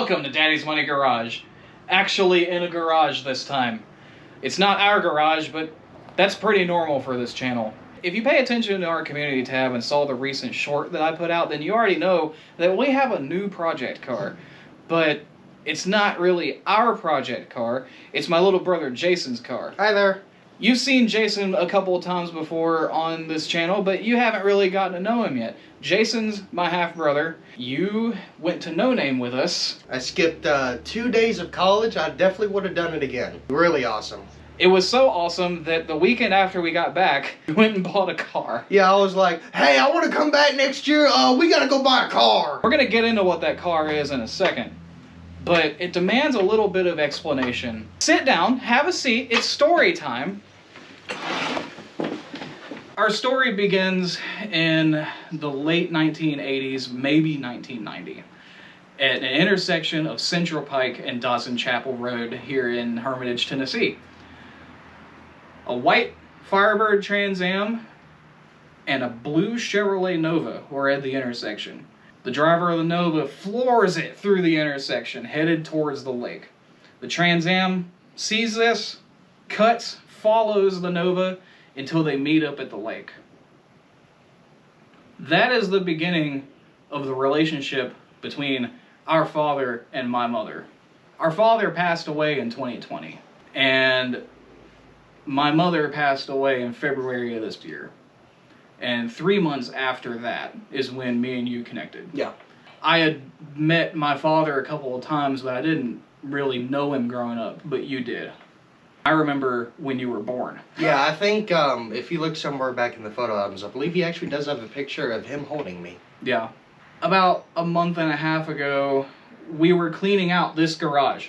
Welcome to Daddy's Money Garage. Actually in a garage this time. It's not our garage, but that's pretty normal for this channel. If you pay attention to our community tab and saw the recent short that I put out, then you already know that we have a new project car. But it's not really our project car, it's my little brother Jason's car. Hi there. You've seen Jason a couple of times before on this channel, but you haven't really gotten to know him yet. Jason's my half-brother. You went to No Name with us. I skipped 2 days of college. I definitely would have done it again. Really awesome. It was so awesome that the weekend after we got back, we went and bought a car. Yeah, I was like, hey, I want to come back next year. We got to go buy a car. We're going to get into what that car is in a second, but it demands a little bit of explanation. Sit down, have a seat, it's story time. Our story begins in the late 1980s, maybe 1990, at an intersection of Central Pike and Dawson Chapel Road here in Hermitage, Tennessee. A white Firebird Trans Am and a blue Chevrolet Nova were at the intersection. The driver of the Nova floors it through the intersection, headed towards the lake. The Trans Am sees this, cuts, follows the Nova until they meet up at the lake. That is the beginning of the relationship between our father and my mother. Our father passed away in 2020, and my mother passed away in February of this year. And 3 months after that is when me and you connected. Yeah. I had met my father a couple of times, but I didn't really know him growing up, but you did. I remember when you were born. Yeah, I think if you look somewhere back in the photo albums, I believe he actually does have a picture of him holding me. Yeah. About a month and a half ago, we were cleaning out this garage.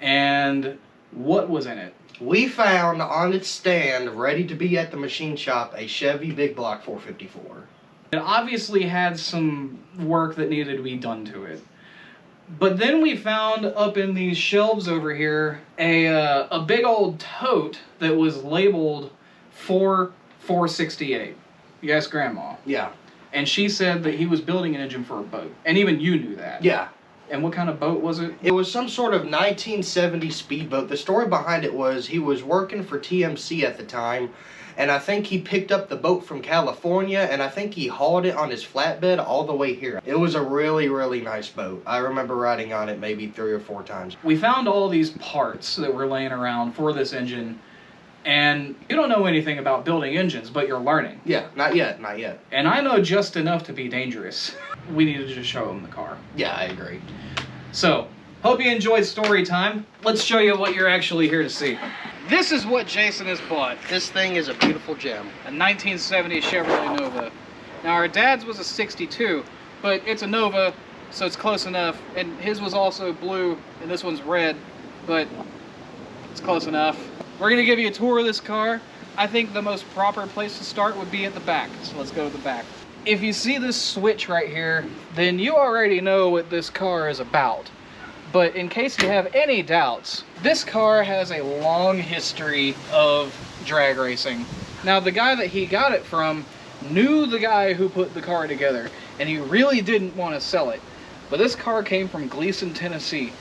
And what was in it? We found on its stand, ready to be at the machine shop, a Chevy Big Block 454. It obviously had some work that needed to be done to it. But then we found up in these shelves over here a big old tote that was labeled 468. Yes, Grandma. Yeah. And she said that he was building an engine for a boat. And even you knew that. Yeah. And what kind of boat was it? It was some sort of 1970 speedboat. The story behind it was he was working for TMC at the time, and I think he picked up the boat from California, and I think he hauled it on his flatbed all the way here. It was a really, really nice boat. I remember riding on it maybe 3 or 4 times. We found all these parts that were laying around for this engine, and you don't know anything about building engines, but you're learning. Yeah, not yet, not yet. And I know just enough to be dangerous. We needed to just show him the car. Yeah, I agree. So, hope you enjoyed story time. Let's show you what you're actually here to see. This is what Jason has bought. This thing is a beautiful gem. A 1970 Chevrolet Nova. Now our dad's was a 62, but it's a Nova, so it's close enough. And his was also blue, and this one's red, but it's close enough. We're gonna give you a tour of this car. I think the most proper place to start would be at the back, so let's go to the back. If you see this switch right here, then you already know what this car is about. But in case you have any doubts, this car has a long history of drag racing. Now, the guy that he got it from knew the guy who put the car together, and he really didn't want to sell it. But this car came from Gleason, Tennessee,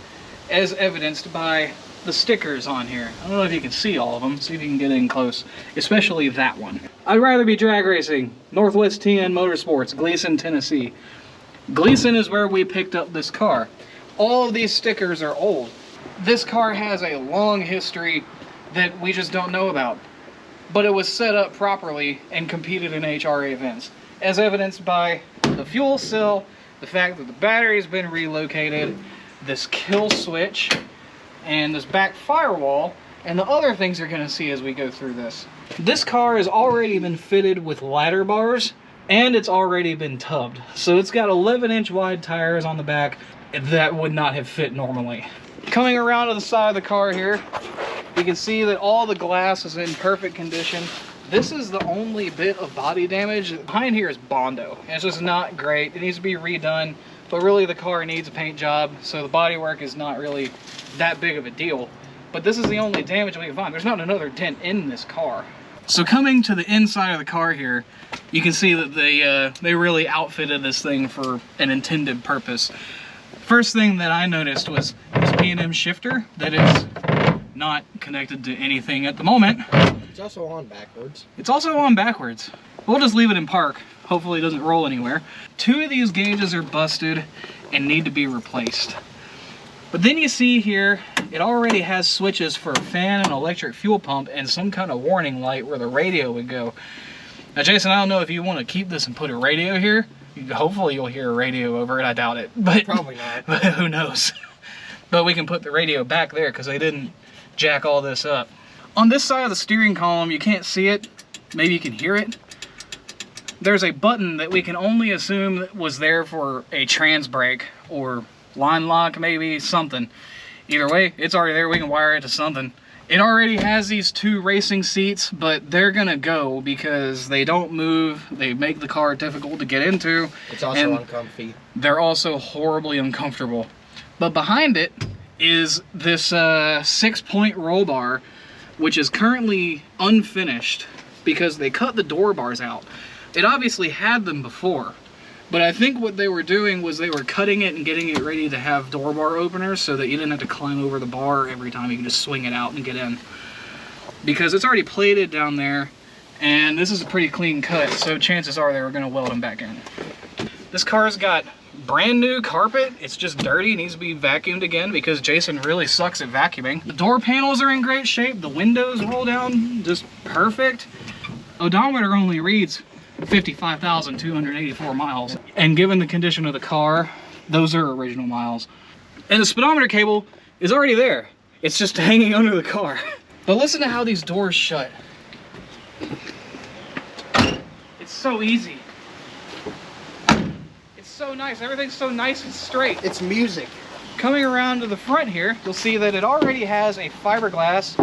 as evidenced by the stickers on here. I don't know if you can see all of them. See if you can get in close, especially that one. I'd rather be drag racing. Northwest TN Motorsports, Gleason, Tennessee. Gleason is where we picked up this car. All of these stickers are old. This car has a long history that we just don't know about. But it was set up properly and competed in HRA events, as evidenced by the fuel cell, the fact that the battery has been relocated, this kill switch, and this back firewall, and the other things you're going to see as we go through this. This car has already been fitted with ladder bars, and it's already been tubbed. So it's got 11-inch wide tires on the back that would not have fit normally. Coming around to the side of the car here, you can see that all the glass is in perfect condition. This is the only bit of body damage. Behind here is Bondo. It's just not great. It needs to be redone, but really the car needs a paint job, so the bodywork is not really that big of a deal. But this is the only damage we can find. There's not another dent in this car. So coming to the inside of the car here, you can see that they really outfitted this thing for an intended purpose. First thing that I noticed was this P&M shifter that is not connected to anything at the moment. It's also on backwards. It's also on backwards. We'll just leave it in park. Hopefully it doesn't roll anywhere. 2 of these gauges are busted and need to be replaced. But then you see here, it already has switches for a fan and electric fuel pump and some kind of warning light where the radio would go. Now Jason, I don't know if you want to keep this and put a radio here. Hopefully you'll hear a radio over it, I doubt it. But Probably not. But who knows? But we can put the radio back there because they didn't jack all this up. On this side of the steering column, you can't see it. Maybe you can hear it. There's a button that we can only assume was there for a trans brake or line lock, maybe something. Either way, it's already there. We can wire it to something. It already has these 2 racing seats, but they're gonna go because they don't move. They make the car difficult to get into. It's also uncomfy. They're also horribly uncomfortable. But behind it is this 6-point roll bar, which is currently unfinished because they cut the door bars out. It obviously had them before, but I think what they were doing was they were cutting it and getting it ready to have door bar openers so that you didn't have to climb over the bar every time. You can just swing it out and get in. Because it's already plated down there, and this is a pretty clean cut, so chances are they were going to weld them back in. This car's got brand new carpet. It's just dirty, needs to be vacuumed again because Jason really sucks at vacuuming. The door panels are in great shape. The windows roll down just perfect. Odometer only reads 55,284 miles. And given the condition of the car, those are original miles. And the speedometer cable is already there. It's just hanging under the car. But listen to how these doors shut. It's so easy. It's so nice. Everything's so nice and straight. It's music. Coming around to the front here, you'll see that it already has a fiberglass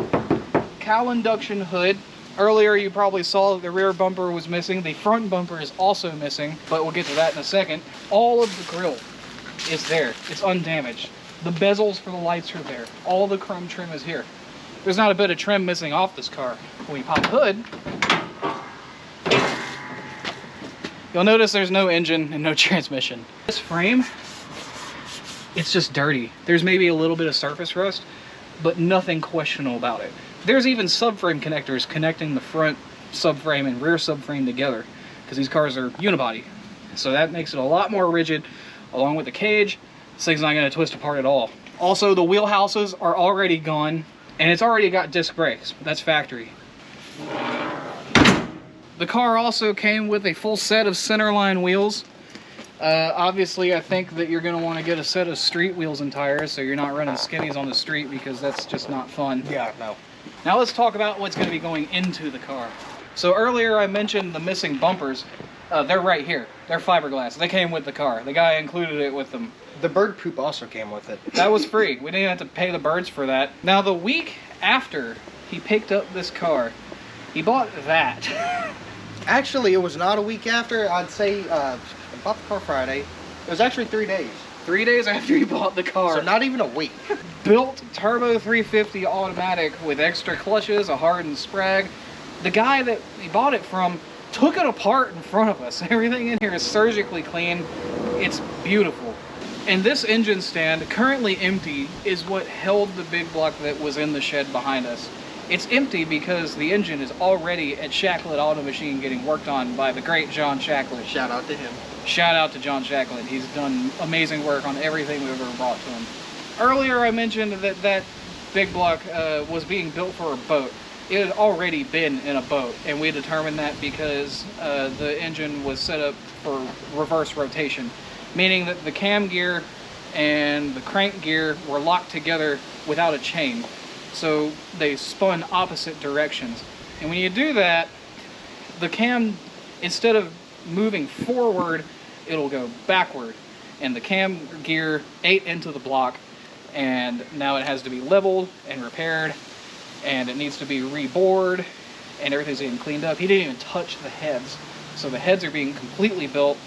cowl induction hood. Earlier you probably saw that the rear bumper was missing. The front bumper is also missing, but we'll get to that in a second. All of the grille is there. It's undamaged. The bezels for the lights are there. All the chrome trim is here. There's not a bit of trim missing off this car. When you pop the hood, you'll notice there's no engine and no transmission. This frame, it's just dirty. There's maybe a little bit of surface rust, but nothing questionable about it. There's even subframe connectors connecting the front subframe and rear subframe together because these cars are unibody. So that makes it a lot more rigid along with the cage. This thing's not going to twist apart at all. Also, the wheel houses are already gone and it's already got disc brakes. That's factory. The car also came with a full set of centerline wheels. Obviously, I think that you're going to want to get a set of street wheels and tires so you're not running skinnies on the street because that's just not fun. Yeah, no. Now let's talk about what's going to be going into the car. So earlier I mentioned the missing bumpers. They're right here. They're fiberglass. They came with the car. The guy included it with them. The bird poop also came with it. That was free. We didn't have to pay the birds for that. Now the week after he picked up this car, he bought that. Actually, it was not a week after. I'd say I bought the car Friday. It was actually 3 days. 3 days after he bought the car. So not even a week. Built turbo 350 automatic with extra clutches, a hardened sprag. The guy that he bought it from took it apart in front of us. Everything in here is surgically clean. It's beautiful. And this engine stand, currently empty, is what held the big block that was in the shed behind us. It's empty because the engine is already at Shacklett Auto Machine getting worked on by the great John Shacklett. Shout out to him. Shout out to John Shacklett. He's done amazing work on everything we've ever brought to him. Earlier I mentioned that that big block was being built for a boat. It had already been in a boat, and we determined that because the engine was set up for reverse rotation, meaning that the cam gear and the crank gear were locked together without a chain. So they spun opposite directions. And when you do that, the cam, instead of moving forward, it'll go backward. And the cam gear ate into the block, and now it has to be leveled and repaired, and it needs to be rebored, and everything's getting cleaned up. He didn't even touch the heads. So the heads are being completely built,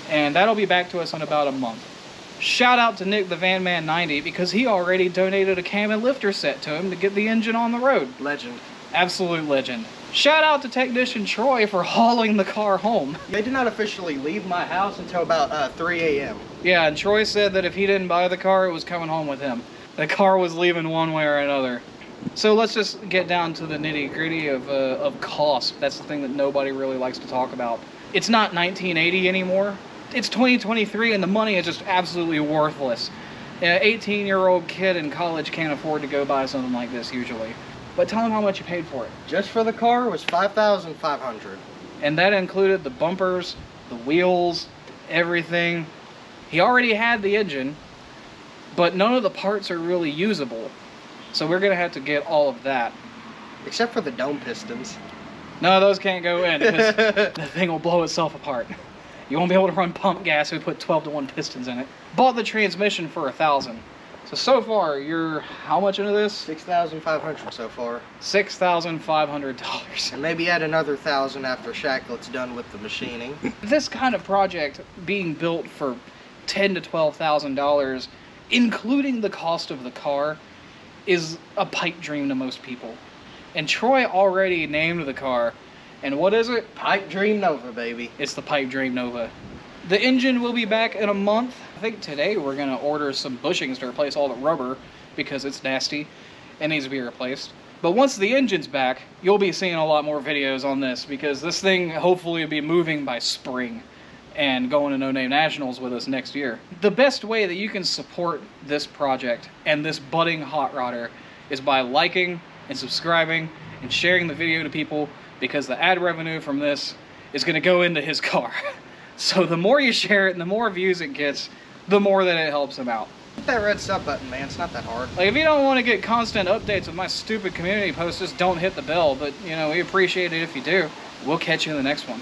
and that'll be back to us in about a month. Shout out to Nick the Van Man 90 because he already donated a cam and lifter set to him to get the engine on the road. Legend. Absolute legend. Shout out to technician Troy for hauling the car home. They did not officially leave my house until about 3 a.m. Yeah, and Troy said that if he didn't buy the car, it was coming home with him. The car was leaving one way or another. So let's just get down to the nitty gritty of cost. That's the thing that nobody really likes to talk about. It's not 1980 anymore. It's 2023 and the money is just absolutely worthless. An 18-year-old kid in college can't afford to go buy something like this usually. But tell him how much you paid for it. Just for the car was $5,500. And that included the bumpers, the wheels, everything. He already had the engine, but none of the parts are really usable. So we're gonna have to get all of that. Except for the dome pistons. No, those can't go in because the thing will blow itself apart. You won't be able to run pump gas if we put 12-to-1 pistons in it. Bought the transmission for $1,000. So far, you're how much into this? $6,500 so far. $6,500. And maybe add another $1,000 after Shacklett's done with the machining. This kind of project being built for $10,000 to $12,000, including the cost of the car, is a pipe dream to most people. And Troy already named the car. And what is it? Pipe Dream Nova, baby. It's the Pipe Dream Nova. The engine will be back in a month. I think today we're going to order some bushings to replace all the rubber because it's nasty and needs to be replaced. But once the engine's back, you'll be seeing a lot more videos on this because this thing hopefully will be moving by spring and going to No Name Nationals with us next year. The best way that you can support this project and this budding hot rodder is by liking and subscribing and sharing the video to people, because the ad revenue from this is going to go into his car. So the more you share it and the more views it gets, the more that it helps him out. Hit that red sub button, man. It's not that hard. Like, if you don't want to get constant updates of my stupid community posts, just don't hit the bell. But, you know, we appreciate it if you do. We'll catch you in the next one.